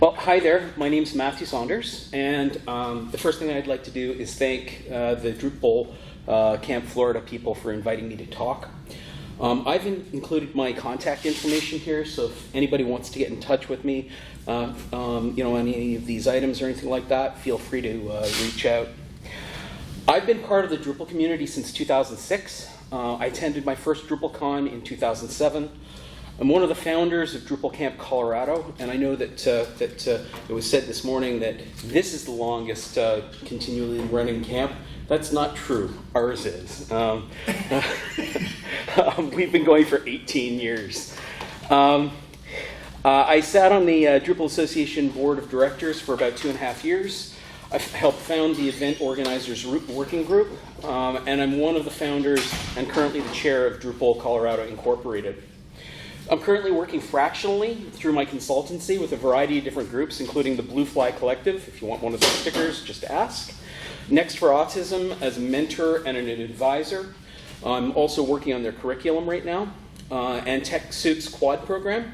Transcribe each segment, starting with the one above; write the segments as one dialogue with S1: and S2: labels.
S1: Well, hi there. My name's Matthew Saunders, and the first thing I'd like to do is thank the Drupal Camp Florida people for inviting me to talk. I've included my contact information here, so if anybody wants to get in touch with me, any of these items or anything like that, feel free to reach out. I've been part of the Drupal community since 2006. I attended my first DrupalCon in 2007. I'm one of the founders of Drupal Camp Colorado, and I know that it was said this morning that this is the longest continually running camp. That's not true. Ours is. We've been going for 18 years. I sat on the Drupal Association Board of Directors for about 2.5 years. I helped found the event organizers working group, and I'm one of the founders and currently the chair of Drupal Colorado Incorporated. I'm currently working fractionally through my consultancy with a variety of different groups, including the Blue Fly Collective. If you want one of those stickers, just ask. Next for Autism as a mentor and an advisor. I'm also working on their curriculum right now, and TechSoup's quad program.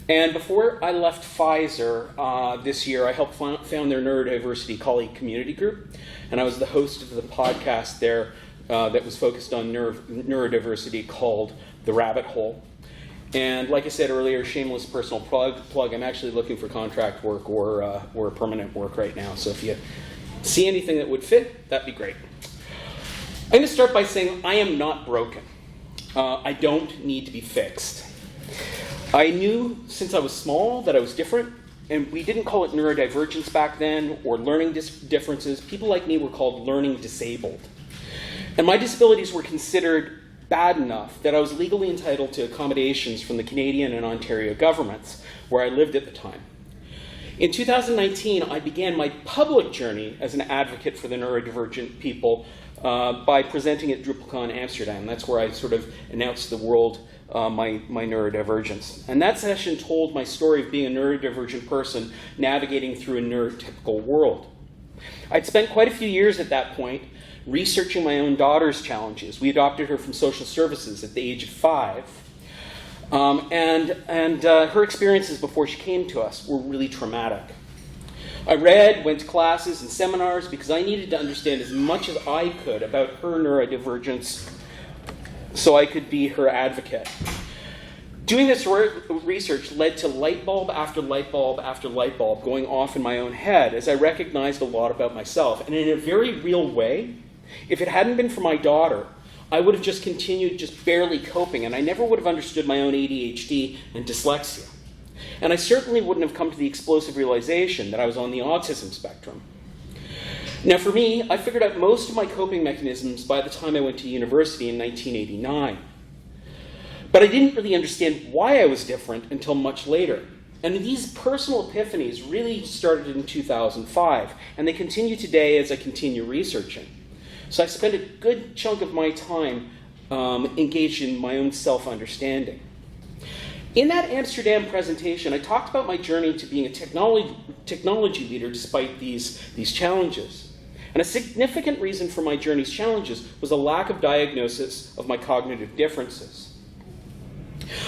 S1: And before I left Pfizer this year, I helped found their Neurodiversity colleague community group, and I was the host of the podcast there that was focused on neurodiversity called The Rabbit Hole. And like I said earlier, shameless personal plug, I'm actually looking for contract work or permanent work right now. So if you see anything that would fit, that'd be great. I'm going to start by saying I am not broken. I don't need to be fixed. I knew since I was small that I was different, and we didn't call it neurodivergence back then or learning differences. People like me were called learning disabled. And my disabilities were considered bad enough that I was legally entitled to accommodations from the Canadian and Ontario governments, where I lived at the time. In 2019, I began my public journey as an advocate for the neurodivergent people by presenting at DrupalCon Amsterdam. That's where I sort of announced to the world my neurodivergence. And that session told my story of being a neurodivergent person navigating through a neurotypical world. I'd spent quite a few years at that point researching my own daughter's challenges. We adopted her from social services at the age of 5. And her experiences before she came to us were really traumatic. I read, went to classes and seminars because I needed to understand as much as I could about her neurodivergence so I could be her advocate. Doing this research led to light bulb after light bulb after light bulb going off in my own head as I recognized a lot about myself. And in a very real way, if it hadn't been for my daughter, I would have just continued just barely coping, and I never would have understood my own ADHD and dyslexia. And I certainly wouldn't have come to the explosive realization that I was on the autism spectrum. Now for me, I figured out most of my coping mechanisms by the time I went to university in 1989. But I didn't really understand why I was different until much later. And these personal epiphanies really started in 2005, and they continue today as I continue researching. So I spent a good chunk of my time engaged in my own self-understanding. In that Amsterdam presentation, I talked about my journey to being a technology leader despite these challenges. And a significant reason for my journey's challenges was a lack of diagnosis of my cognitive differences.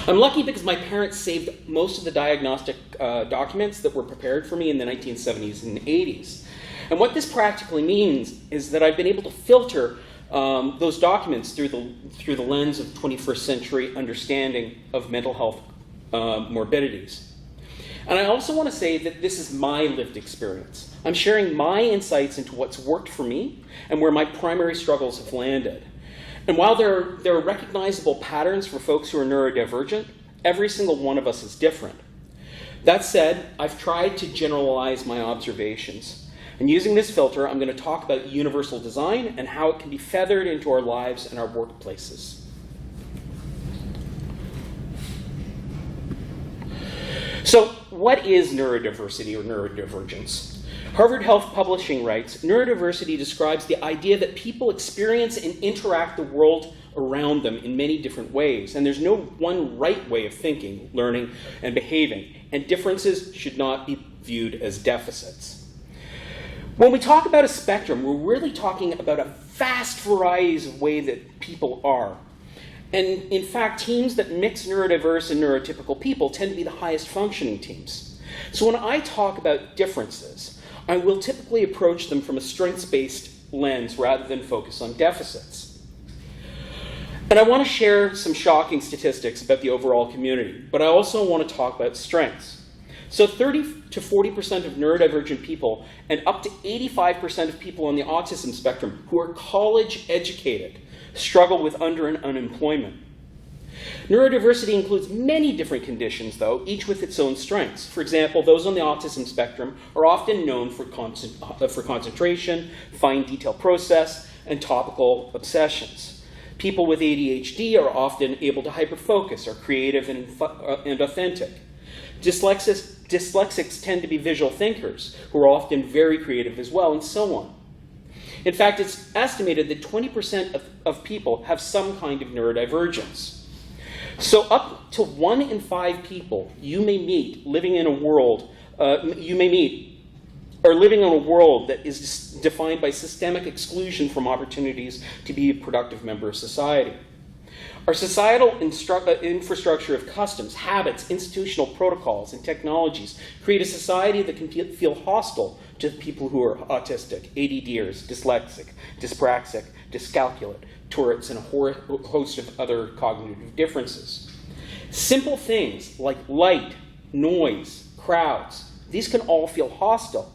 S1: I'm lucky because my parents saved most of the diagnostic documents that were prepared for me in the 1970s and 80s. And what this practically means is that I've been able to filter those documents through the lens of 21st century understanding of mental health morbidities. And I also want to say that this is my lived experience. I'm sharing my insights into what's worked for me and where my primary struggles have landed. And while there are recognizable patterns for folks who are neurodivergent, every single one of us is different. That said, I've tried to generalize my observations. And using this filter, I'm going to talk about universal design and how it can be feathered into our lives and our workplaces. So, what is neurodiversity or neurodivergence? Harvard Health Publishing writes, neurodiversity describes the idea that people experience and interact the world around them in many different ways. And there's no one right way of thinking, learning, and behaving. And differences should not be viewed as deficits. When we talk about a spectrum, we're really talking about a vast variety of ways that people are. And in fact, teams that mix neurodiverse and neurotypical people tend to be the highest functioning teams. So when I talk about differences, I will typically approach them from a strengths-based lens rather than focus on deficits. And I want to share some shocking statistics about the overall community, but I also want to talk about strengths. So 30 to 40% of neurodivergent people and up to 85% of people on the autism spectrum who are college educated struggle with unemployment. Neurodiversity includes many different conditions, though, each with its own strengths. For example, those on the autism spectrum are often known for concentration, fine detail process, and topical obsessions. People with ADHD are often able to hyperfocus, are creative and authentic. Dyslexics tend to be visual thinkers, who are often very creative as well, and so on. In fact, it's estimated that 20% of people have some kind of neurodivergence. So up to 1 in 5 people you may meet living in a world that is defined by systemic exclusion from opportunities to be a productive member of society. Our societal infrastructure of customs, habits, institutional protocols, and technologies create a society that can feel hostile to people who are autistic, ADDers, dyslexic, dyspraxic, dyscalculate, Tourette's, and a host of other cognitive differences. Simple things like light, noise, crowds, these can all feel hostile.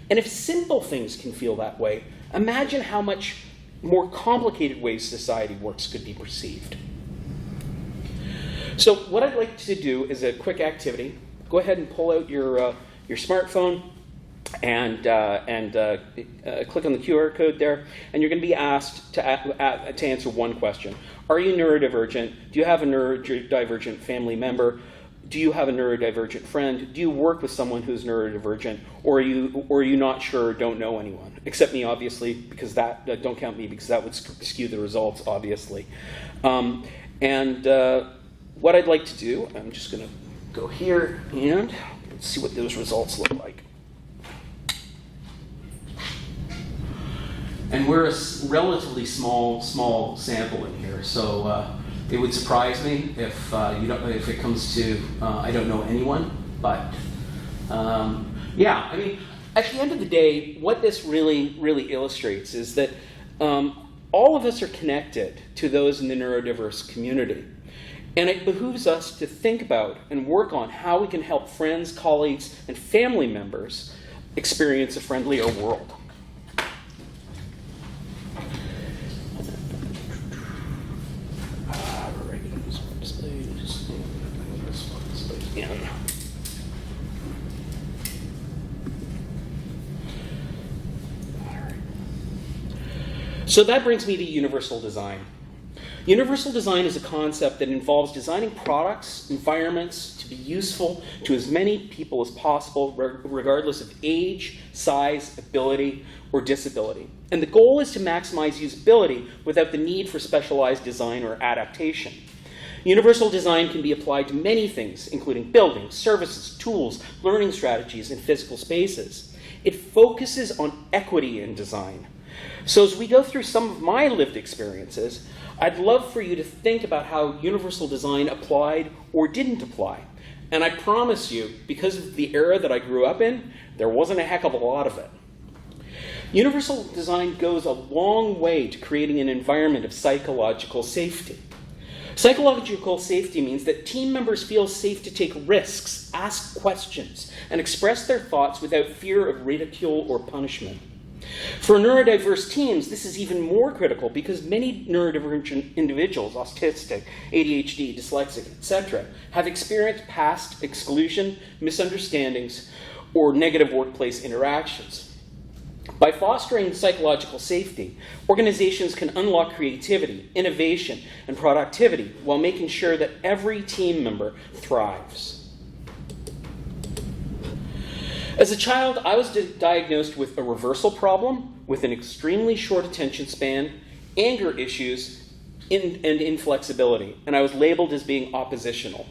S1: And if simple things can feel that way, imagine how much more complicated ways society works could be perceived. So what I'd like to do is a quick activity. Go ahead and pull out your smartphone and click on the QR code there, and you're going to be asked to answer one question. Are you neurodivergent? Do you have a neurodivergent family member? Do you have a neurodivergent friend? Do you work with someone who's neurodivergent? Or are you not sure or don't know anyone? Except me, obviously, because don't count me, because that would skew the results, obviously. What I'd like to do, I'm just going to go here and let's see what those results look like. And we're a relatively small sample in here, so it would surprise me if it comes to I don't know anyone. But yeah, I mean, at the end of the day, what this really illustrates is that all of us are connected to those in the neurodiverse community. And it behooves us to think about and work on how we can help friends, colleagues, and family members experience a friendlier world. So that brings me to universal design. Universal design is a concept that involves designing products, environments to be useful to as many people as possible, regardless of age, size, ability, or disability. And the goal is to maximize usability without the need for specialized design or adaptation. Universal design can be applied to many things, including buildings, services, tools, learning strategies, and physical spaces. It focuses on equity in design. So as we go through some of my lived experiences, I'd love for you to think about how universal design applied or didn't apply. And I promise you, because of the era that I grew up in, there wasn't a heck of a lot of it. Universal design goes a long way to creating an environment of psychological safety. Psychological safety means that team members feel safe to take risks, ask questions, and express their thoughts without fear of ridicule or punishment. For neurodiverse teams, this is even more critical because many neurodivergent individuals, autistic, ADHD, dyslexic, etc., have experienced past exclusion, misunderstandings, or negative workplace interactions. By fostering psychological safety, organizations can unlock creativity, innovation, and productivity while making sure that every team member thrives. As a child, I was diagnosed with a reversal problem with an extremely short attention span, anger issues, and inflexibility, and I was labeled as being oppositional.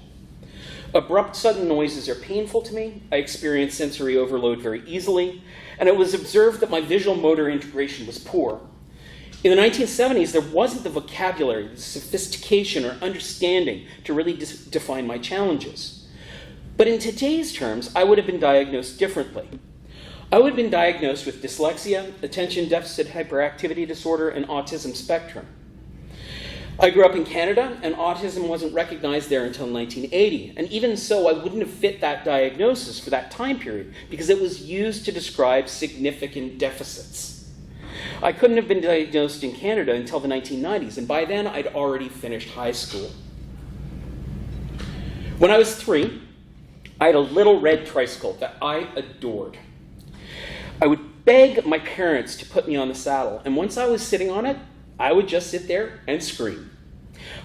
S1: Abrupt, sudden noises are painful to me. I experience sensory overload very easily, and it was observed that my visual motor integration was poor. In the 1970s, there wasn't the vocabulary, the sophistication, or understanding to really define my challenges. But in today's terms, I would have been diagnosed differently. I would have been diagnosed with dyslexia, attention deficit hyperactivity disorder, and autism spectrum. I grew up in Canada, and autism wasn't recognized there until 1980. And even so, I wouldn't have fit that diagnosis for that time period because it was used to describe significant deficits. I couldn't have been diagnosed in Canada until the 1990s, and by then I'd already finished high school. When I was 3, I had a little red tricycle that I adored. I would beg my parents to put me on the saddle, and once I was sitting on it, I would just sit there and scream.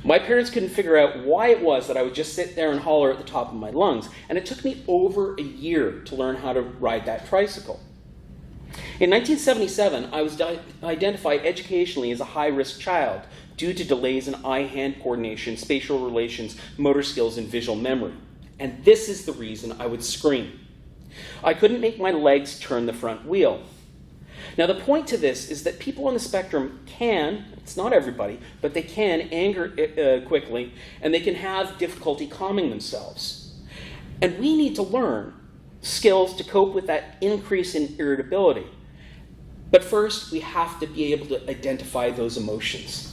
S1: My parents couldn't figure out why it was that I would just sit there and holler at the top of my lungs, and it took me over a year to learn how to ride that tricycle. In 1977, I was identified educationally as a high-risk child due to delays in eye-hand coordination, spatial relations, motor skills, and visual memory. And this is the reason I would scream. I couldn't make my legs turn the front wheel. Now, the point to this is that people on the spectrum can, it's not everybody, but they can anger quickly, and they can have difficulty calming themselves. And we need to learn skills to cope with that increase in irritability. But first, we have to be able to identify those emotions.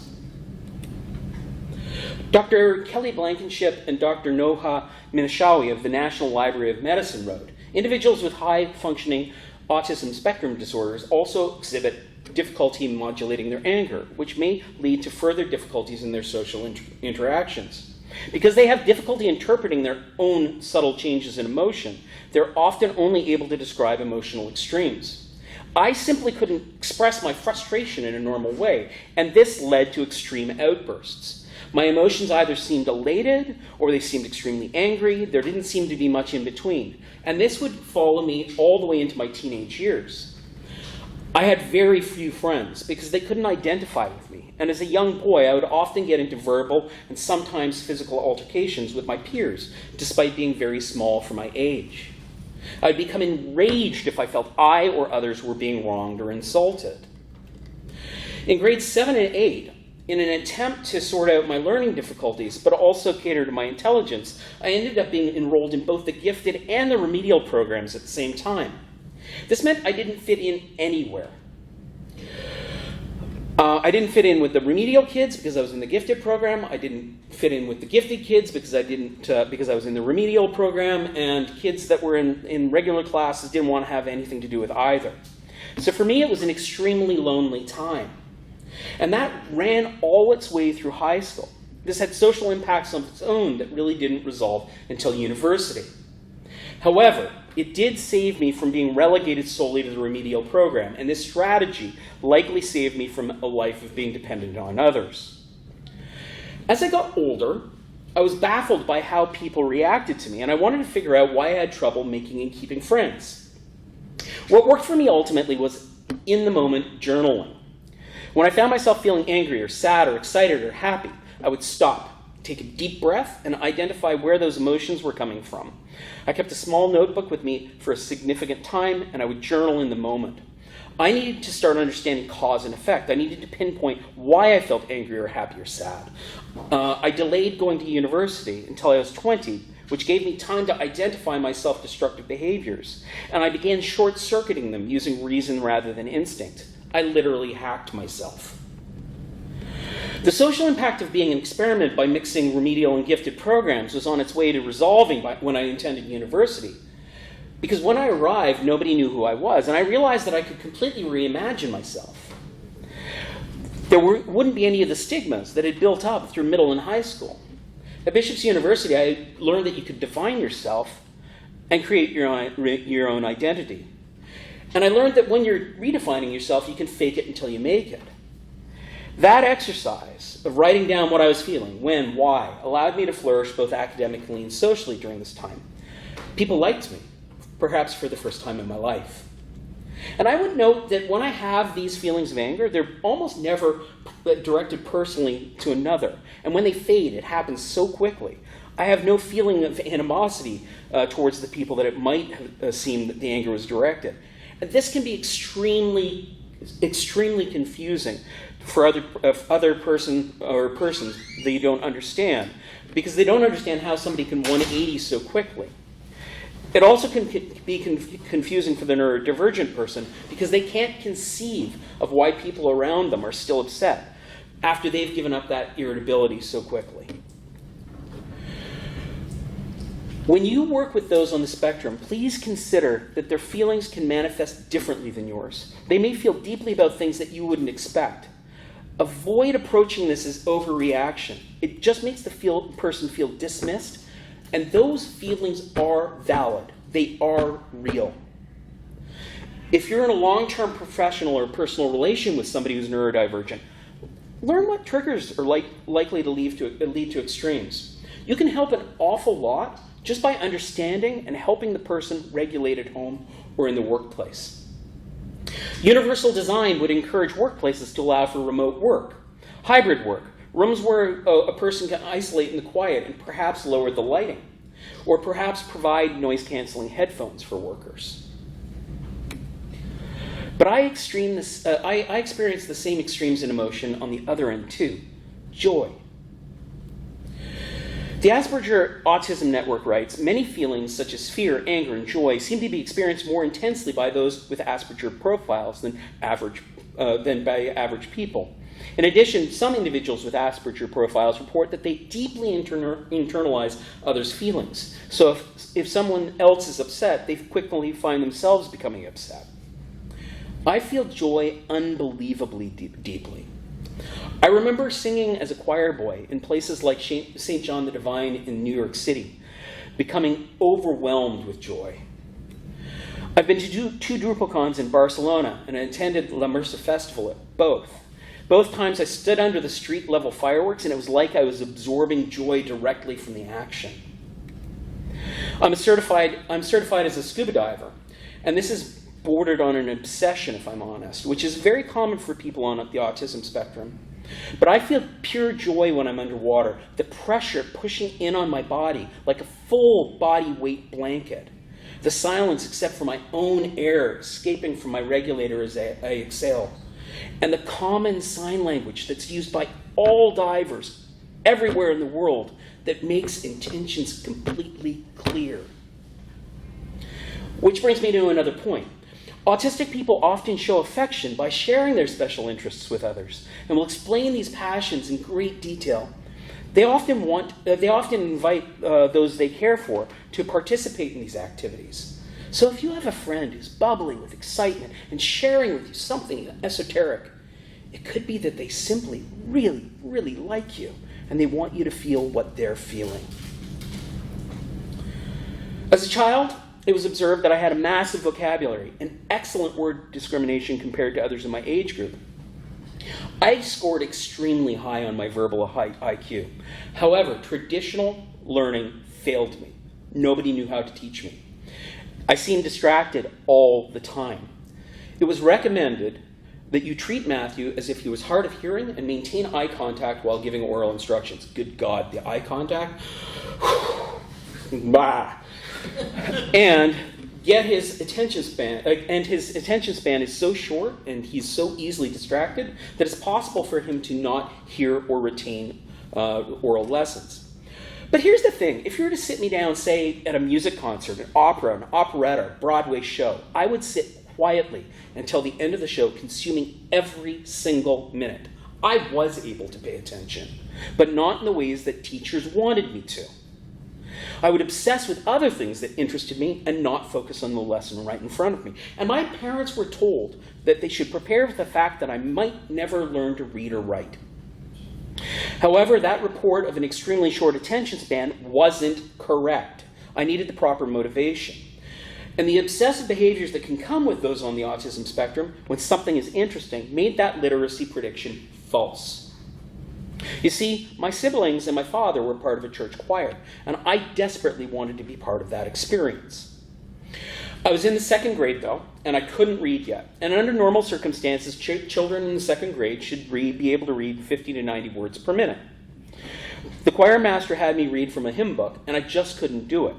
S1: Dr. Kelly Blankenship and Dr. Noha Minashawi of the National Library of Medicine wrote, individuals with high-functioning autism spectrum disorders also exhibit difficulty in modulating their anger, which may lead to further difficulties in their social interactions. Because they have difficulty interpreting their own subtle changes in emotion, they're often only able to describe emotional extremes. I simply couldn't express my frustration in a normal way, and this led to extreme outbursts. My emotions either seemed elated or they seemed extremely angry. There didn't seem to be much in between. And this would follow me all the way into my teenage years. I had very few friends because they couldn't identify with me. And as a young boy, I would often get into verbal and sometimes physical altercations with my peers, despite being very small for my age. I'd become enraged if I felt I or others were being wronged or insulted. In grades 7 and 8, in an attempt to sort out my learning difficulties, but also cater to my intelligence, I ended up being enrolled in both the gifted and the remedial programs at the same time. This meant I didn't fit in anywhere. I didn't fit in with the remedial kids because I was in the gifted program. I didn't fit in with the gifted kids because I was in the remedial program, and kids that were in regular classes didn't want to have anything to do with either. So for me, it was an extremely lonely time. And that ran all its way through high school. This had social impacts of its own that really didn't resolve until university. However, it did save me from being relegated solely to the remedial program, and this strategy likely saved me from a life of being dependent on others. As I got older, I was baffled by how people reacted to me, and I wanted to figure out why I had trouble making and keeping friends. What worked for me ultimately was in-the-moment journaling. When I found myself feeling angry or sad or excited or happy, I would stop, take a deep breath, and identify where those emotions were coming from. I kept a small notebook with me for a significant time, and I would journal in the moment. I needed to start understanding cause and effect. I needed to pinpoint why I felt angry or happy or sad. I delayed going to university until I was 20, which gave me time to identify my self-destructive behaviors. And I began short-circuiting them using reason rather than instinct. I literally hacked myself. The social impact of being an experiment by mixing remedial and gifted programs was on its way to resolving when I attended university. Because when I arrived, nobody knew who I was, and I realized that I could completely reimagine myself. There wouldn't be any of the stigmas that had built up through middle and high school. At Bishop's University, I learned that you could define yourself and create your own identity. And I learned that when you're redefining yourself, you can fake it until you make it. That exercise of writing down what I was feeling, when, why, allowed me to flourish both academically and socially during this time. People liked me, perhaps for the first time in my life. And I would note that when I have these feelings of anger, they're almost never directed personally to another. And when they fade, it happens so quickly. I have no feeling of animosity towards the people that it might have seemed that the anger was directed. And this can be extremely confusing for other persons that you don't understand, because they don't understand how somebody can 180 so quickly. It also can be confusing for the neurodivergent person because they can't conceive of why people around them are still upset after they've given up that irritability so quickly. When you work with those on the spectrum, please consider that their feelings can manifest differently than yours. They may feel deeply about things that you wouldn't expect. Avoid approaching this as overreaction. It just makes the person feel dismissed, and those feelings are valid. They are real. If you're in a long-term professional or personal relation with somebody who's neurodivergent, learn what triggers are likely to lead to extremes. You can help an awful lot just by understanding and helping the person regulate at home or in the workplace. Universal design would encourage workplaces to allow for remote work, hybrid work, rooms where a person can isolate in the quiet and perhaps lower the lighting, or perhaps provide noise-canceling headphones for workers. But I experience the same extremes in emotion on the other end too, joy. The Asperger Autism Network writes, many feelings such as fear, anger, and joy seem to be experienced more intensely by those with Asperger profiles than by average people. In addition, some individuals with Asperger profiles report that they deeply internalize others' feelings. So if someone else is upset, they quickly find themselves becoming upset. I feel joy unbelievably deeply. I remember singing as a choir boy in places like St. John the Divine in New York City, becoming overwhelmed with joy. I've been to two DrupalCons in Barcelona and I attended La Mersa Festival at both. Both times I stood under the street-level fireworks and it was like I was absorbing joy directly from the action. I'm certified as a scuba diver, and this is bordered on an obsession, if I'm honest, which is very common for people on the autism spectrum. But I feel pure joy when I'm underwater, the pressure pushing in on my body like a full body weight blanket, the silence except for my own air escaping from my regulator as I exhale, and the common sign language that's used by all divers everywhere in the world that makes intentions completely clear. Which brings me to another point. Autistic people often show affection by sharing their special interests with others and will explain these passions in great detail. They often invite those they care for to participate in these activities. So if you have a friend who's bubbling with excitement and sharing with you something esoteric, it could be that they simply really, really like you and they want you to feel what they're feeling. As a child, it was observed that I had a massive vocabulary and excellent word discrimination compared to others in my age group. I scored extremely high on my verbal IQ. However, traditional learning failed me. Nobody knew how to teach me. I seemed distracted all the time. It was recommended that you treat Matthew as if he was hard of hearing and maintain eye contact while giving oral instructions. Good God, the eye contact? Bah. And get his attention span, his attention span is so short and he's so easily distracted that it's possible for him to not hear or retain oral lessons. But here's the thing, if you were to sit me down, say, at a music concert, an opera, an operetta, Broadway show, I would sit quietly until the end of the show, consuming every single minute. I was able to pay attention, but not in the ways that teachers wanted me to. I would obsess with other things that interested me and not focus on the lesson right in front of me. And my parents were told that they should prepare for the fact that I might never learn to read or write. However, that report of an extremely short attention span wasn't correct. I needed the proper motivation. And the obsessive behaviors that can come with those on the autism spectrum when something is interesting made that literacy prediction false. You see, my siblings and my father were part of a church choir, and I desperately wanted to be part of that experience. I was in the second grade, though, and I couldn't read yet. And under normal circumstances, children in the second grade should be able to read 50 to 90 words per minute. The choir master had me read from a hymn book, and I just couldn't do it.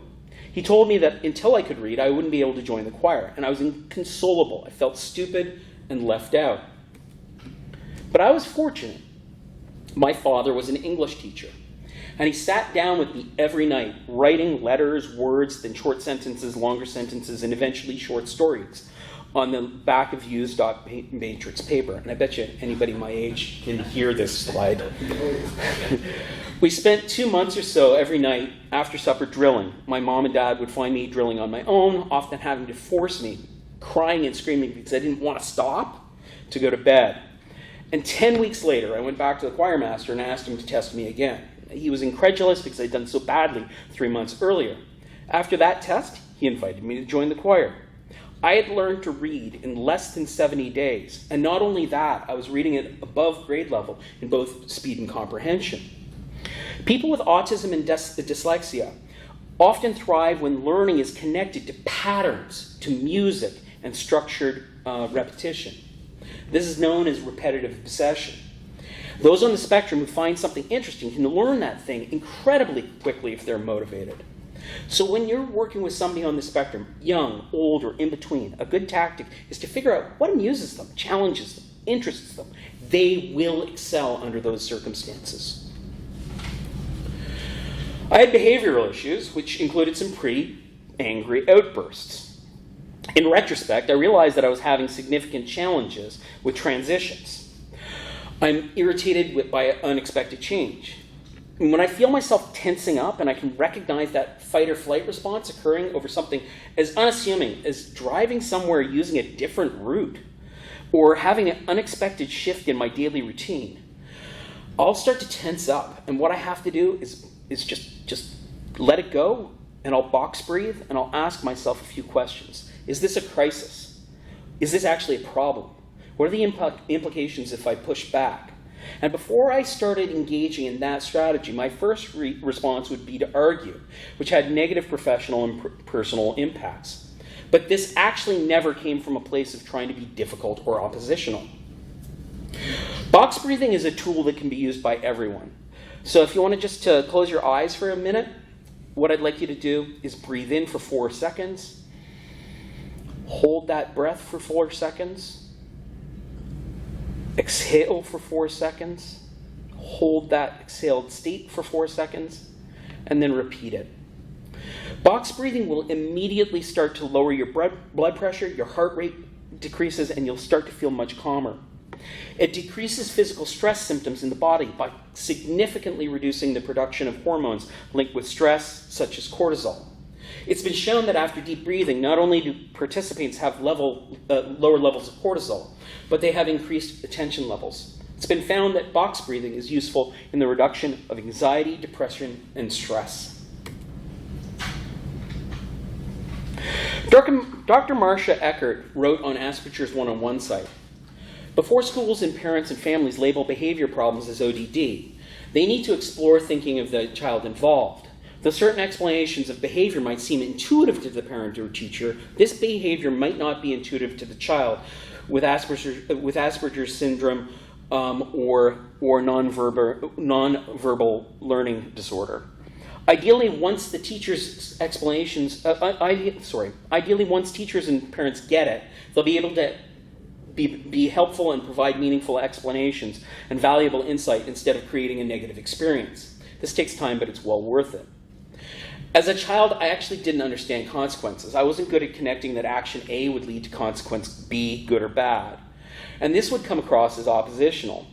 S1: He told me that until I could read, I wouldn't be able to join the choir, and I was inconsolable. I felt stupid and left out. But I was fortunate. My father was an English teacher, And he sat down with me every night, writing letters, words, then short sentences, longer sentences, and eventually short stories on the back of used dot matrix paper. And I bet you anybody my age can hear this slide. We spent 2 months or so every night after supper drilling. My mom and dad would find me drilling on my own, often having to force me, crying and screaming because I didn't want to stop, to go to bed. And 10 weeks later, I went back to the choir master and asked him to test me again. He was incredulous because I'd done so badly 3 months earlier. After that test, he invited me to join the choir. I had learned to read in less than 70 days. And not only that, I was reading at above grade level in both speed and comprehension. People with autism and dyslexia often thrive when learning is connected to patterns, to music, and structured repetition. This is known as repetitive obsession. Those on the spectrum who find something interesting can learn that thing incredibly quickly if they're motivated. So when you're working with somebody on the spectrum, young, old, or in between, a good tactic is to figure out what amuses them, challenges them, interests them. They will excel under those circumstances. I had behavioral issues, which included some pretty angry outbursts. In retrospect, I realized that I was having significant challenges with transitions. I'm irritated by unexpected change. And when I feel myself tensing up and I can recognize that fight or flight response occurring over something as unassuming as driving somewhere using a different route or having an unexpected shift in my daily routine, I'll start to tense up. And what I have to do is just let it go, and I'll box breathe, and I'll ask myself a few questions. Is this a crisis? Is this actually a problem? What are the implications if I push back? And before I started engaging in that strategy, my first response would be to argue, which had negative professional and personal impacts. But this actually never came from a place of trying to be difficult or oppositional. Box breathing is a tool that can be used by everyone. So if you want to just close your eyes for a minute, what I'd like you to do is breathe in for 4 seconds, hold that breath for 4 seconds, exhale for 4 seconds, hold that exhaled state for 4 seconds, and then repeat it. Box breathing will immediately start to lower your blood pressure, your heart rate decreases, and you'll start to feel much calmer. It decreases physical stress symptoms in the body by significantly reducing the production of hormones linked with stress, such as cortisol. It's been shown that after deep breathing, not only do participants have lower levels of cortisol, but they have increased attention levels. It's been found that box breathing is useful in the reduction of anxiety, depression, and stress. Dr. Marcia Eckert wrote on Asperger's one-on-one site, before schools and parents and families label behavior problems as ODD, they need to explore thinking of the child involved. Though certain explanations of behavior might seem intuitive to the parent or teacher, this behavior might not be intuitive to the child with Asperger's syndrome or nonverbal learning disorder. Ideally, once teachers and parents get it, they'll be able to be helpful and provide meaningful explanations and valuable insight instead of creating a negative experience. This takes time, but it's well worth it. As a child, I actually didn't understand consequences. I wasn't good at connecting that action A would lead to consequence B, good or bad. And this would come across as oppositional.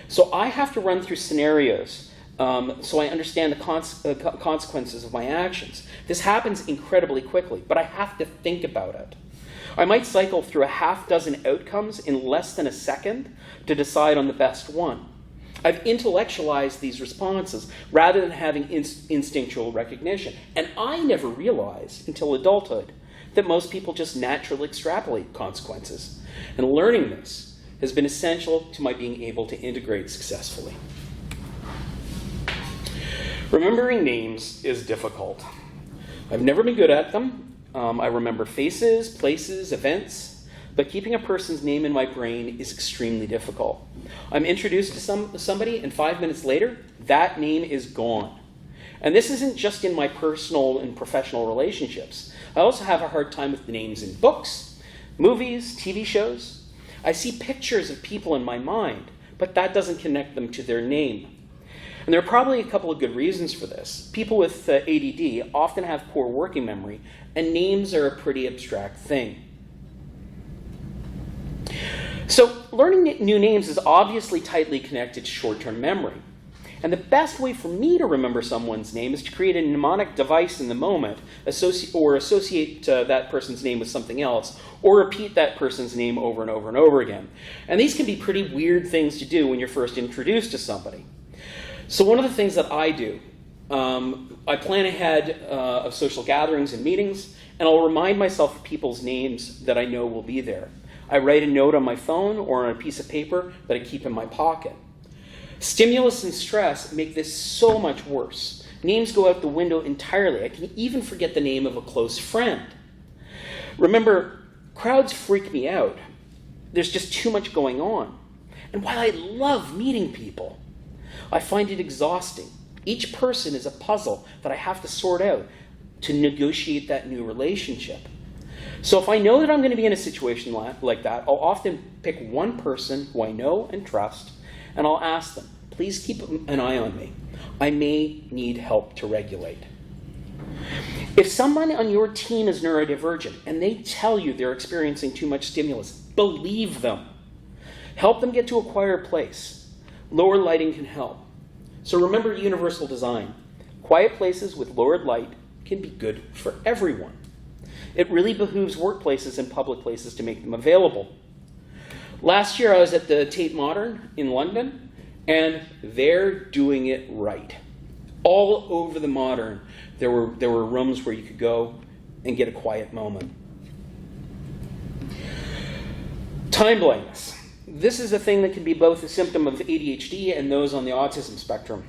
S1: So I have to run through scenarios so I understand the consequences of my actions. This happens incredibly quickly, but I have to think about it. I might cycle through a half dozen outcomes in less than a second to decide on the best one. I've intellectualized these responses rather than having instinctual recognition. And I never realized until adulthood that most people just naturally extrapolate consequences. And learning this has been essential to my being able to integrate successfully. Remembering names is difficult. I've never been good at them. I remember faces, places, events, but keeping a person's name in my brain is extremely difficult. I'm introduced to somebody, and 5 minutes later, that name is gone. And this isn't just in my personal and professional relationships. I also have a hard time with the names in books, movies, TV shows. I see pictures of people in my mind, but that doesn't connect them to their name. And there are probably a couple of good reasons for this. People with ADD often have poor working memory, and names are a pretty abstract thing. So learning new names is obviously tightly connected to short-term memory. And the best way for me to remember someone's name is to create a mnemonic device in the moment, associate that person's name with something else, or repeat that person's name over and over and over again. And these can be pretty weird things to do when you're first introduced to somebody. So one of the things that I do, I plan ahead of social gatherings and meetings, and I'll remind myself of people's names that I know will be there. I write a note on my phone or on a piece of paper that I keep in my pocket. Stimulus and stress make this so much worse. Names go out the window entirely. I can even forget the name of a close friend. Remember, crowds freak me out. There's just too much going on. And while I love meeting people, I find it exhausting. Each person is a puzzle that I have to sort out to negotiate that new relationship. So if I know that I'm going to be in a situation like that, I'll often pick one person who I know and trust, and I'll ask them, please keep an eye on me. I may need help to regulate. If someone on your team is neurodivergent and they tell you they're experiencing too much stimulus, believe them. Help them get to a quiet place. Lower lighting can help. So remember universal design. Quiet places with lowered light can be good for everyone. It really behooves workplaces and public places to make them available. Last year I was at the Tate Modern in London, and they're doing it right. All over the Modern, there were rooms where you could go and get a quiet moment. Time blindness. This is a thing that can be both a symptom of ADHD and those on the autism spectrum.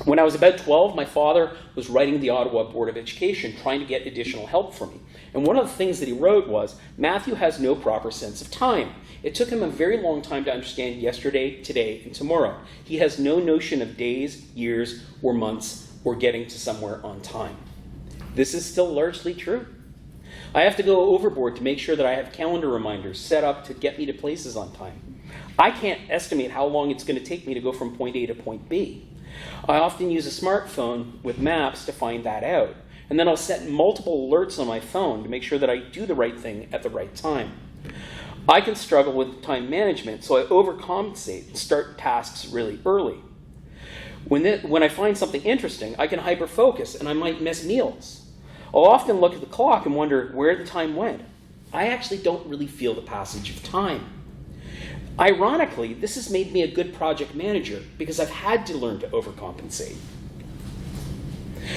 S1: When I was about 12, my father was writing the Ottawa Board of Education, trying to get additional help for me. And one of the things that he wrote was, Matthew has no proper sense of time. It took him a very long time to understand yesterday, today, and tomorrow. He has no notion of days, years, or months, or getting to somewhere on time. This is still largely true. I have to go overboard to make sure that I have calendar reminders set up to get me to places on time. I can't estimate how long it's going to take me to go from point A to point B. I often use a smartphone with maps to find that out. And then I'll set multiple alerts on my phone to make sure that I do the right thing at the right time. I can struggle with time management, so I overcompensate and start tasks really early. When I find something interesting, I can hyper-focus and I might miss meals. I'll often look at the clock and wonder where the time went. I actually don't really feel the passage of time. Ironically, this has made me a good project manager because I've had to learn to overcompensate.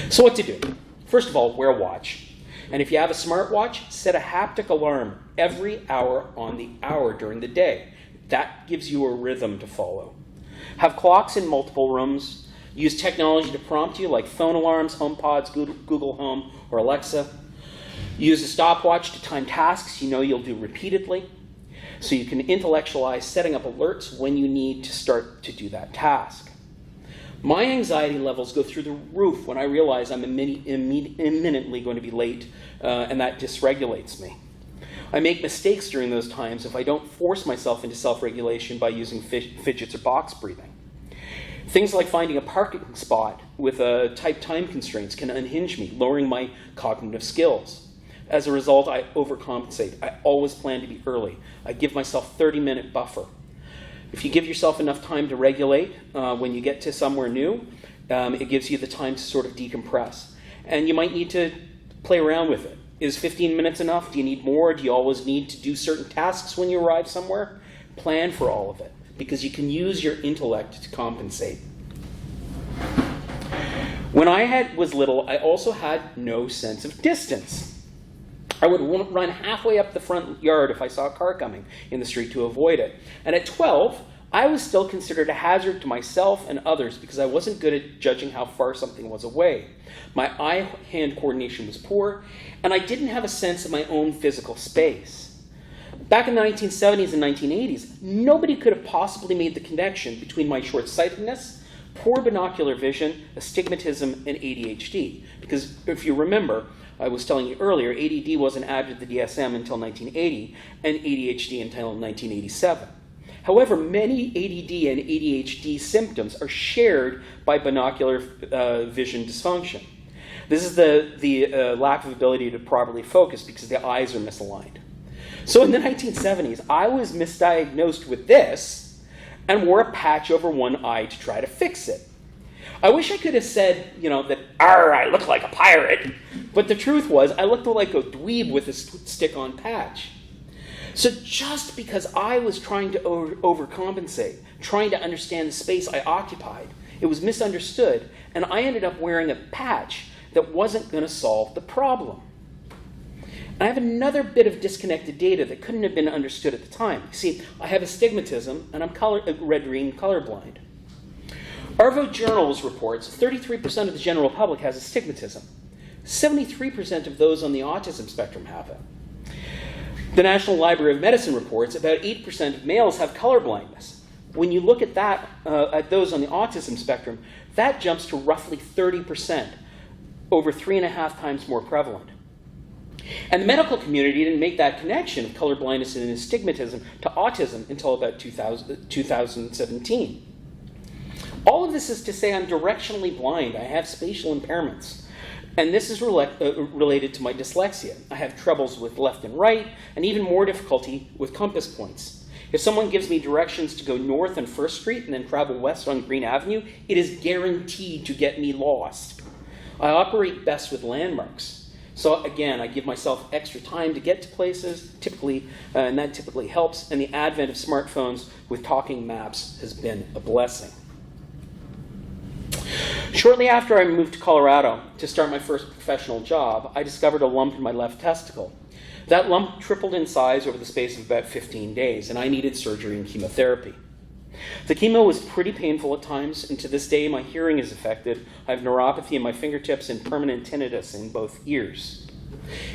S1: So what to do? First of all, wear a watch. And if you have a smartwatch, set a haptic alarm every hour on the hour during the day. That gives you a rhythm to follow. Have clocks in multiple rooms. Use technology to prompt you, like phone alarms, HomePods, Google Home, or Alexa. Use a stopwatch to time tasks you know you'll do repeatedly, so you can intellectualize setting up alerts when you need to start to do that task. My anxiety levels go through the roof when I realize I'm imminently going to be late, and that dysregulates me. I make mistakes during those times if I don't force myself into self-regulation by using fidgets or box breathing. Things like finding a parking spot with tight time constraints can unhinge me, lowering my cognitive skills. As a result, I overcompensate. I always plan to be early. I give myself a 30-minute buffer. If you give yourself enough time to regulate when you get to somewhere new, it gives you the time to sort of decompress. And you might need to play around with it. Is 15 minutes enough? Do you need more? Do you always need to do certain tasks when you arrive somewhere? Plan for all of it, because you can use your intellect to compensate. When I was little, I also had no sense of distance. I would run halfway up the front yard if I saw a car coming in the street to avoid it. And at 12, I was still considered a hazard to myself and others because I wasn't good at judging how far something was away. My eye-hand coordination was poor, and I didn't have a sense of my own physical space. Back in the 1970s and 1980s, nobody could have possibly made the connection between my short-sightedness, poor binocular vision, astigmatism, and ADHD. Because if you remember, I was telling you earlier, ADD wasn't added to the DSM until 1980, and ADHD until 1987. However, many ADD and ADHD symptoms are shared by binocular vision dysfunction. This is the lack of ability to properly focus because the eyes are misaligned. So in the 1970s, I was misdiagnosed with this and wore a patch over one eye to try to fix it. I wish I could have said, that, I look like a pirate. But the truth was, I looked like a dweeb with a stick-on patch. So just because I was trying to overcompensate, trying to understand the space I occupied, it was misunderstood, and I ended up wearing a patch that wasn't going to solve the problem. And I have another bit of disconnected data that couldn't have been understood at the time. You see, I have astigmatism, and I'm red-green colorblind. Arvo Journals reports 33% of the general public has astigmatism. 73% of those on the autism spectrum have it. The National Library of Medicine reports about 8% of males have color blindness. When you look at that, at those on the autism spectrum, that jumps to roughly 30%, over 3.5 times more prevalent. And the medical community didn't make that connection of color blindness and astigmatism to autism until about 2017. All of this is to say I'm directionally blind. I have spatial impairments. And this is related to my dyslexia. I have troubles with left and right, and even more difficulty with compass points. If someone gives me directions to go north on 1st Street and then travel west on Green Avenue, it is guaranteed to get me lost. I operate best with landmarks. So again, I give myself extra time to get to places, and that typically helps. And the advent of smartphones with talking maps has been a blessing. Shortly after I moved to Colorado to start my first professional job, I discovered a lump in my left testicle. That lump tripled in size over the space of about 15 days, and I needed surgery and chemotherapy. The chemo was pretty painful at times, and to this day my hearing is affected. I have neuropathy in my fingertips and permanent tinnitus in both ears.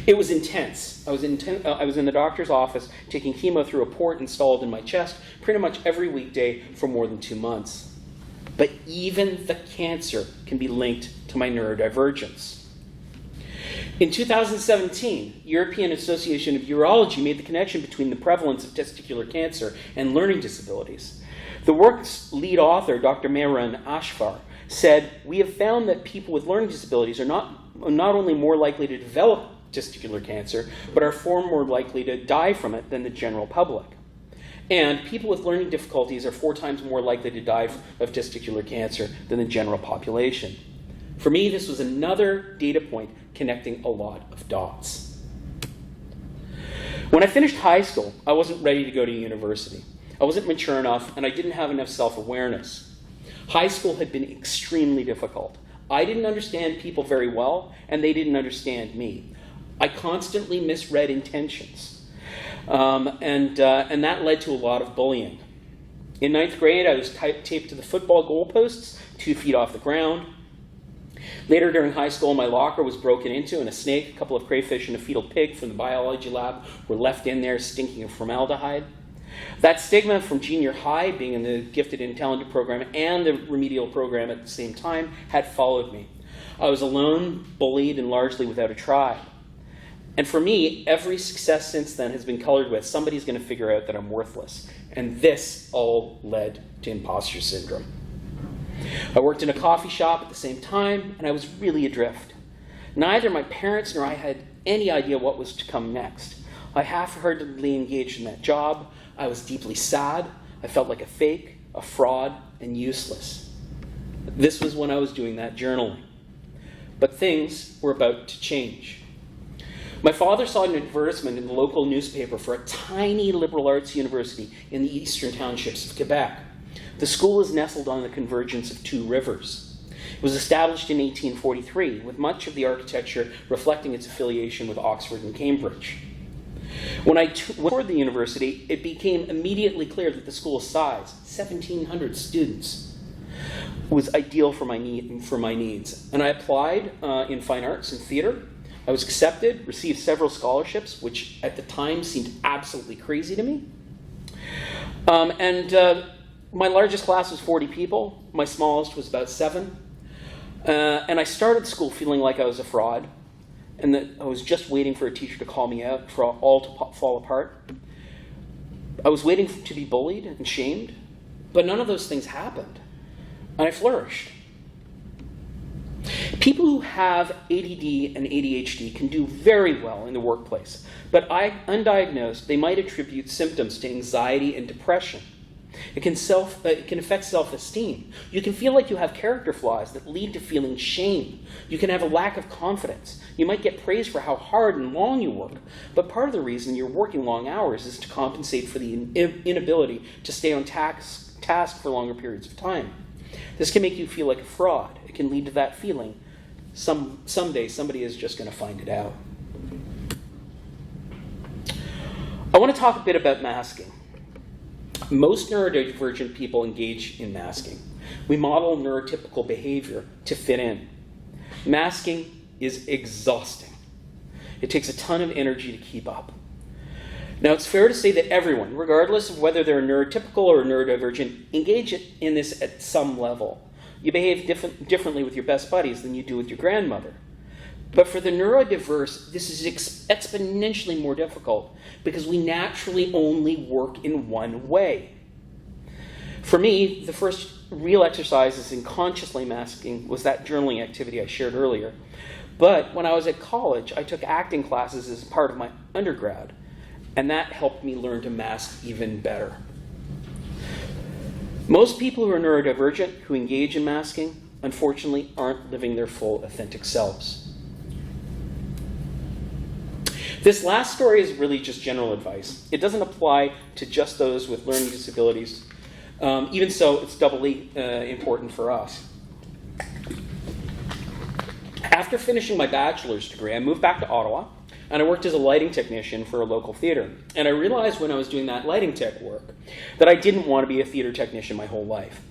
S1: It was intense. I was in the doctor's office taking chemo through a port installed in my chest pretty much every weekday for more than 2 months. But even the cancer can be linked to my neurodivergence. In 2017, European Association of Urology made the connection between the prevalence of testicular cancer and learning disabilities. The work's lead author, Dr. Mehran Ashfar, said, "We have found that people with learning disabilities are not only more likely to develop testicular cancer, but are far more likely to die from it than the general public. And people with learning difficulties are 4 times more likely to die of testicular cancer than the general population." For me, this was another data point connecting a lot of dots. When I finished high school, I wasn't ready to go to university. I wasn't mature enough, and I didn't have enough self-awareness. High school had been extremely difficult. I didn't understand people very well, and they didn't understand me. I constantly misread intentions. And that led to a lot of bullying. In 9th grade, I was taped to the football goalposts, 2 feet off the ground. Later during high school, my locker was broken into, and a snake, a couple of crayfish, and a fetal pig from the biology lab were left in there stinking of formaldehyde. That stigma from junior high, being in the gifted and talented program and the remedial program at the same time, had followed me. I was alone, bullied, and largely without a tribe. And for me, every success since then has been colored with somebody's going to figure out that I'm worthless. And this all led to imposter syndrome. I worked in a coffee shop at the same time, and I was really adrift. Neither my parents nor I had any idea what was to come next. I half-heartedly engaged in that job. I was deeply sad. I felt like a fake, a fraud, and useless. This was when I was doing that journaling. But things were about to change. My father saw an advertisement in the local newspaper for a tiny liberal arts university in the eastern townships of Quebec. The school is nestled on the convergence of 2 rivers. It was established in 1843, with much of the architecture reflecting its affiliation with Oxford and Cambridge. When I toured the university, it became immediately clear that the school's size, 1,700 students, was ideal for my needs. And I applied in fine arts and theater. I was accepted, received several scholarships, which at the time seemed absolutely crazy to me. My largest class was 40 people. My smallest was about 7. And I started school feeling like I was a fraud, and that I was just waiting for a teacher to call me out for all to fall apart. I was waiting to be bullied and shamed, but none of those things happened, and I flourished. People who have ADD and ADHD can do very well in the workplace, but undiagnosed, they might attribute symptoms to anxiety and depression. It can affect self-esteem. You can feel like you have character flaws that lead to feeling shame. You can have a lack of confidence. You might get praised for how hard and long you work, but part of the reason you're working long hours is to compensate for the inability to stay on task for longer periods of time. This can make you feel like a fraud. It can lead to that feeling. Someday somebody is just going to find it out. I want to talk a bit about masking. Most neurodivergent people engage in masking. We model neurotypical behavior to fit in. Masking is exhausting. It takes a ton of energy to keep up. Now, it's fair to say that everyone, regardless of whether they're neurotypical or neurodivergent, engage in this at some level. You behave differently with your best buddies than you do with your grandmother. But for the neurodiverse, this is exponentially more difficult because we naturally only work in one way. For me, the first real exercises in consciously masking was that journaling activity I shared earlier. But when I was at college, I took acting classes as part of my undergrad, and that helped me learn to mask even better. Most people who are neurodivergent who engage in masking, unfortunately, aren't living their full authentic selves. This last story is really just general advice. It doesn't apply to just those with learning disabilities. Even so, it's doubly important for us. After finishing my bachelor's degree, I moved back to Ottawa, and I worked as a lighting technician for a local theater. And I realized when I was doing that lighting tech work that I didn't want to be a theater technician my whole life.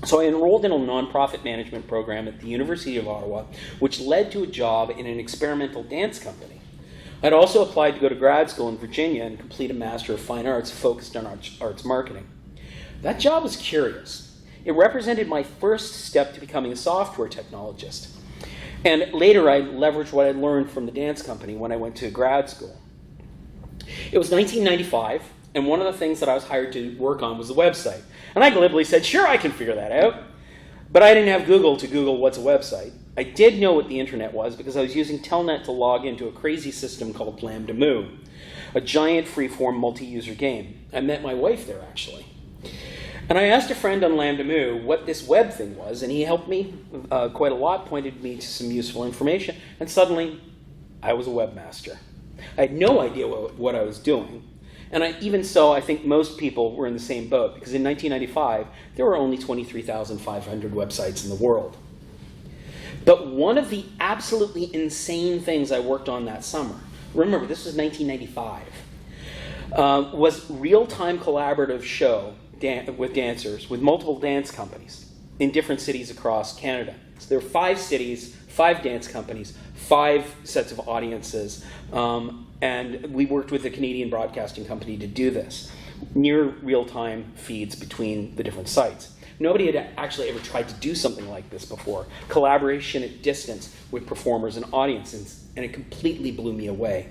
S1: So I enrolled in a nonprofit management program at the University of Ottawa, which led to a job in an experimental dance company. I'd also applied to go to grad school in Virginia and complete a Master of Fine Arts focused on arts marketing. That job was curious. It represented my first step to becoming a software technologist. And later I leveraged what I learned from the dance company when I went to grad school. It was 1995, and one of the things that I was hired to work on was the website. And I glibly said, sure, I can figure that out. But I didn't have Google to Google what's a website. I did know what the internet was because I was using Telnet to log into a crazy system called Lambda Moo, a giant freeform multi-user game. I met my wife there, actually. And I asked a friend on Lambda Moo what this web thing was, and he helped me quite a lot, pointed me to some useful information, and suddenly I was a webmaster. I had no idea what I was doing. And even so, I think most people were in the same boat, because in 1995, there were only 23,500 websites in the world. But one of the absolutely insane things I worked on that summer, remember, this was 1995, was real-time collaborative show with dancers, with multiple dance companies in different cities across Canada. So there were 5 cities, 5 dance companies, 5 sets of audiences, and we worked with a Canadian broadcasting company to do this, near real-time feeds between the different sites. Nobody had actually ever tried to do something like this before, collaboration at distance with performers and audiences, and it completely blew me away.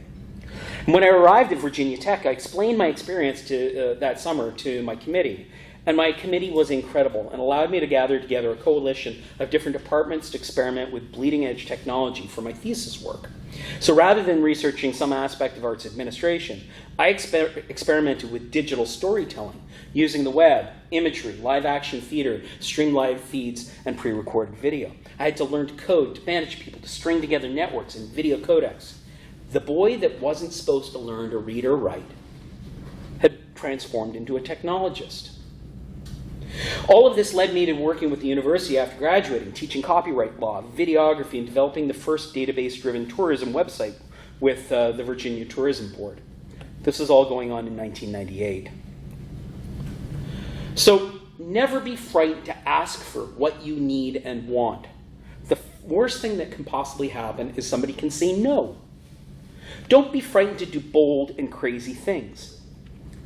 S1: And when I arrived at Virginia Tech, I explained my experience that summer to my committee. And my committee was incredible and allowed me to gather together a coalition of different departments to experiment with bleeding-edge technology for my thesis work. So rather than researching some aspect of arts administration, I experimented with digital storytelling using the web, imagery, live-action theater, stream live feeds, and pre-recorded video. I had to learn to code, to manage people, to string together networks and video codecs. The boy that wasn't supposed to learn to read or write had transformed into a technologist. All of this led me to working with the university after graduating, teaching copyright law, videography, and developing the first database-driven tourism website with the Virginia Tourism Board. This was all going on in 1998. So never be frightened to ask for what you need and want. The worst thing that can possibly happen is somebody can say no. Don't be frightened to do bold and crazy things.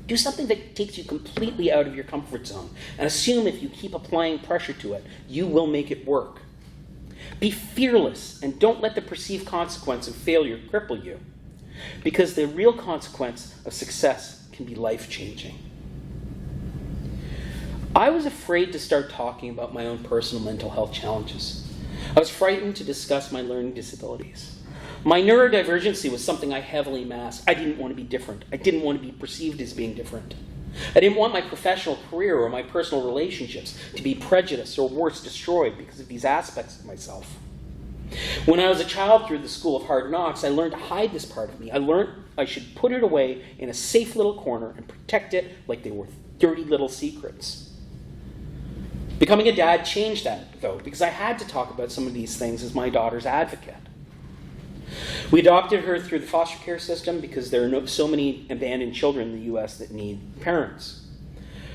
S1: Do something that takes you completely out of your comfort zone, and assume if you keep applying pressure to it, you will make it work. Be fearless, and don't let the perceived consequence of failure cripple you, because the real consequence of success can be life-changing. I was afraid to start talking about my own personal mental health challenges. I was frightened to discuss my learning disabilities. My neurodivergency was something I heavily masked. I didn't want to be different. I didn't want to be perceived as being different. I didn't want my professional career or my personal relationships to be prejudiced or worse, destroyed because of these aspects of myself. When I was a child through the school of hard knocks, I learned to hide this part of me. I learned I should put it away in a safe little corner and protect it like they were dirty little secrets. Becoming a dad changed that, though, because I had to talk about some of these things as my daughter's advocate. We adopted her through the foster care system because there are so many abandoned children in the U.S. that need parents.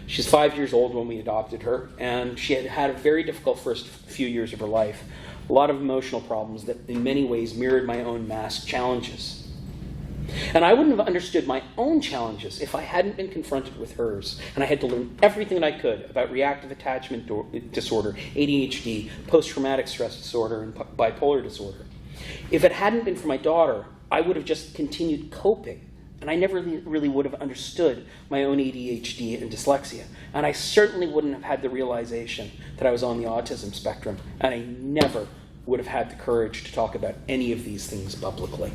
S1: She's 5 years old when we adopted her, and she had had a very difficult first few years of her life. A lot of emotional problems that in many ways mirrored my own masked challenges. And I wouldn't have understood my own challenges if I hadn't been confronted with hers, and I had to learn everything that I could about reactive attachment disorder, ADHD, post-traumatic stress disorder, and bipolar disorder. If it hadn't been for my daughter, I would have just continued coping, and I never really would have understood my own ADHD and dyslexia. And I certainly wouldn't have had the realization that I was on the autism spectrum, and I never would have had the courage to talk about any of these things publicly.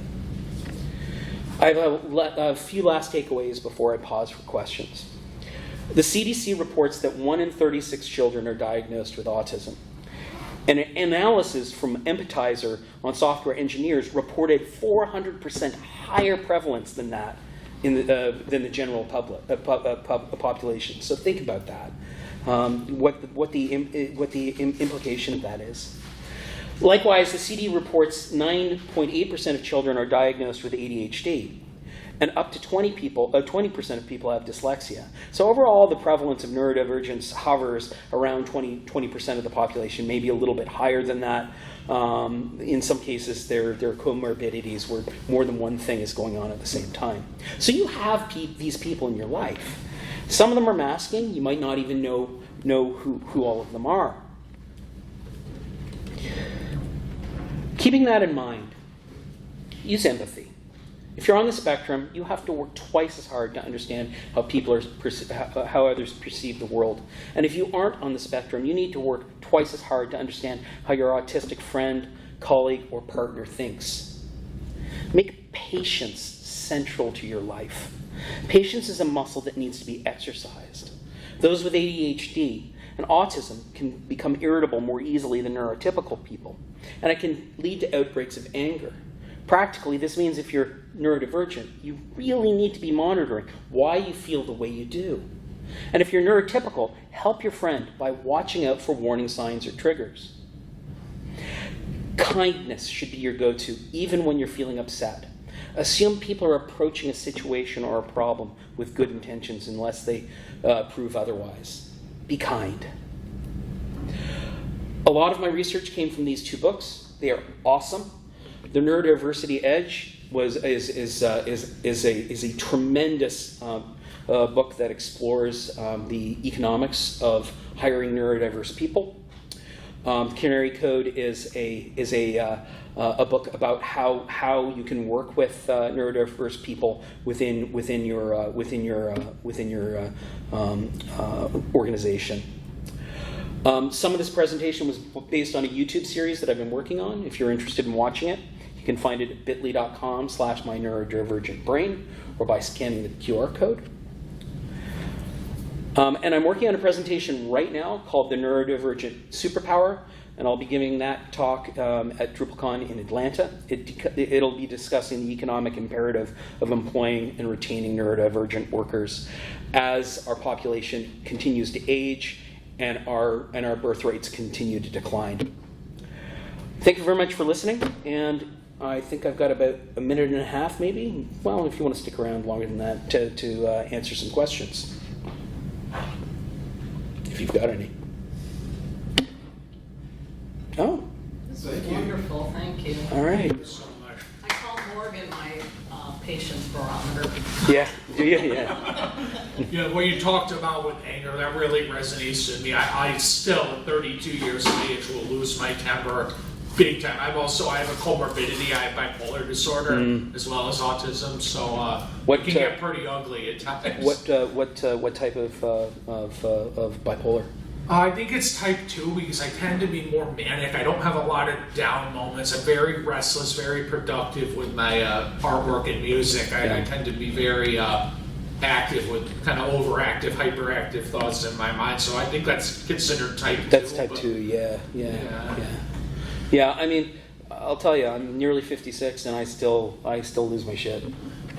S1: I have a few last takeaways before I pause for questions. The CDC reports that 1 in 36 children are diagnosed with autism. An analysis from Empathizer on software engineers reported 400% higher prevalence than that than the general population. So think about that. What the implication of that is. Likewise, the CD reports 9.8% of children are diagnosed with ADHD, and up to 20% of people have dyslexia. So overall, the prevalence of neurodivergence hovers around 20% of the population, maybe a little bit higher than that. In some cases, there are comorbidities where more than one thing is going on at the same time. So you have these people in your life. Some of them are masking. You might not even know who all of them are. Keeping that in mind, use empathy. If you're on the spectrum, you have to work twice as hard to understand how how others perceive the world. And if you aren't on the spectrum, you need to work twice as hard to understand how your autistic friend, colleague, or partner thinks. Make patience central to your life. Patience is a muscle that needs to be exercised. Those with ADHD and autism can become irritable more easily than neurotypical people, and it can lead to outbreaks of anger. Practically, this means if you're neurodivergent, you really need to be monitoring why you feel the way you do. And if you're neurotypical, help your friend by watching out for warning signs or triggers. Kindness should be your go-to, even when you're feeling upset. Assume people are approaching a situation or a problem with good intentions unless they prove otherwise. Be kind. A lot of my research came from these two books. They are awesome. The Neurodiversity Edge is a tremendous book that explores the economics of hiring neurodiverse people. Canary Code is a book about how you can work with neurodiverse people within your organization. Some of this presentation was based on a YouTube series that I've been working on. If you're interested in watching it, you can find it at bit.ly/myneurodivergentbrain or by scanning the QR code. And I'm working on a presentation right now called the Neurodivergent Superpower, and I'll be giving that talk at DrupalCon in Atlanta. It'll be discussing the economic imperative of employing and retaining neurodivergent workers as our population continues to age and our birth rates continue to decline. Thank you very much for listening, and I think I've got about a minute and a half, maybe. Well, if you want to stick around longer than that to answer some questions, if you've got any. Oh.
S2: This was wonderful, thank you.
S1: All right.
S2: Thank you so much. I called Morgan my patience barometer.
S1: Yeah, do you? Yeah.
S3: Yeah, what you talked about with anger, that really resonates with me. I still, at 32 years of age, will lose my temper big time. I have a comorbidity. I have bipolar disorder as well as autism. So
S1: What
S3: It can get pretty ugly at times.
S1: what type of bipolar?
S3: I think it's type 2 because I tend to be more manic. I don't have a lot of down moments. I'm very restless, very productive with my artwork and music. I tend to be very active with kind of overactive, hyperactive thoughts in my mind. So I think that's considered type 2.
S1: That's type 2, yeah. Yeah, I mean, I'll tell you, I'm nearly 56 and I still lose my shit.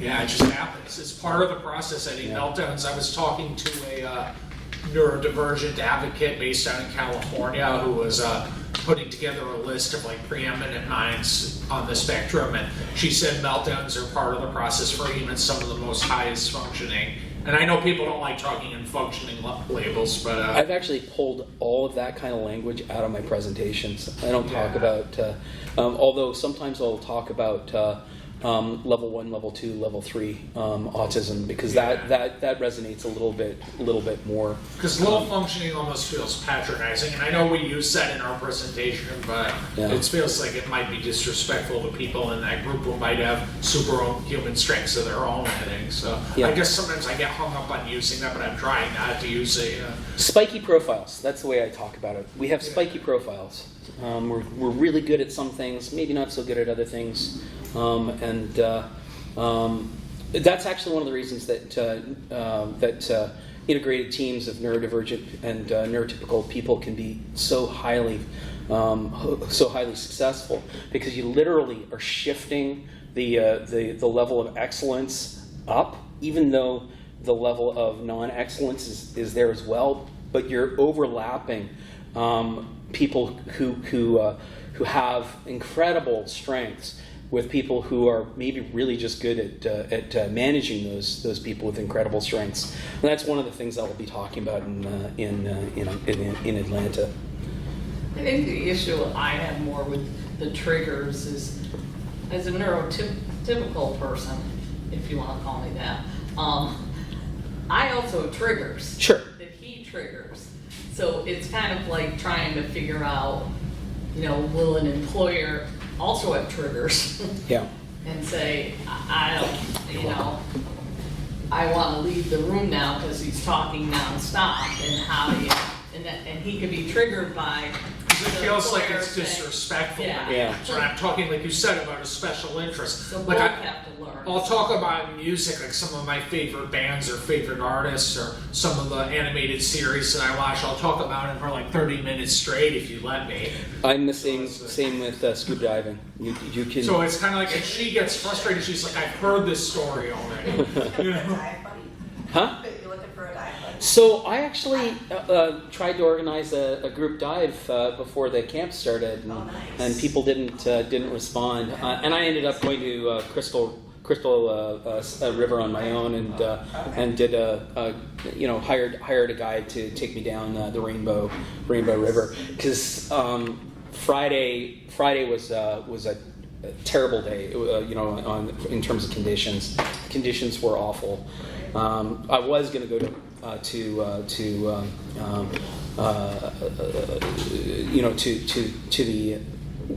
S3: Yeah, it just happens. It's part of the process. I think meltdowns. I was talking to a neurodivergent advocate based out in California who was putting together a list of like preeminent minds on the spectrum, and she said meltdowns are part of the process for even some of the most highest functioning. And I know people don't like talking in functioning labels, but
S1: I've actually pulled all of that kind of language out of my presentations. I don't talk about, although sometimes I'll talk about level 1, level 2, level 3 autism, because that resonates a little bit more.
S3: Because low functioning almost feels patronizing, and I know we use that in our presentation, but it feels like it might be disrespectful to people in that group who might have superhuman strengths of their own, I think. So I guess sometimes I get hung up on using that, but I'm trying not to use it.
S1: Spiky profiles, that's the way I talk about it. We have spiky profiles. We're really good at some things, maybe not so good at other things. And that's actually one of the reasons that integrated teams of neurodivergent and neurotypical people can be so highly successful, because you literally are shifting the level of excellence up, even though the level of non-excellence is there as well. But you're overlapping people who have incredible strengths with people who are maybe really just good at managing those people with incredible strengths, and that's one of the things that we'll be talking about in Atlanta.
S2: I think the issue I have more with the triggers is, as a neurotypical person, if you want to call me that, I also have triggers.
S1: Sure.
S2: That he triggers. So it's kind of like trying to figure out, will an employer also have triggers?
S1: Yeah.
S2: And say, I don't, I want to leave the room now because he's talking nonstop, and how do you, and he could be triggered by.
S3: It feels like it's disrespectful.
S1: Yeah.
S3: So I'm talking, like you said, about a special interest.
S2: So
S3: Like
S2: both have to learn.
S3: I'll talk about music, like some of my favorite bands or favorite artists, or some of the animated series that I watch. I'll talk about it for like 30 minutes straight if you let me.
S1: I'm the same with scuba diving. You can.
S3: So it's kind of like, if she gets frustrated, she's like, I've heard this story already.
S1: Huh?
S4: You're looking for a dive buddy.
S1: So I actually tried to organize a group dive before the camp started, and people didn't respond. And I ended up going to Crystal River on my own, and did hired a guide to take me down the Rainbow River, because Friday was a terrible day, in terms of conditions. Conditions were awful. I was going to go to the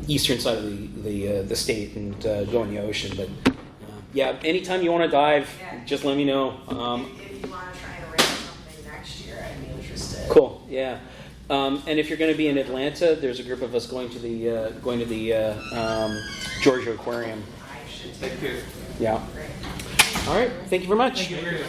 S1: eastern side of the state and go in the ocean, but anytime you want to dive, just let me know.
S4: If you want to try and arrange something next year, I'd be interested.
S1: Cool, yeah. And if you're going to be in Atlanta, there's a group of us going to the Georgia Aquarium.
S4: I should
S3: Thank you.
S1: Yeah.
S4: Great.
S1: All right. Thank you very much.
S3: Thank you.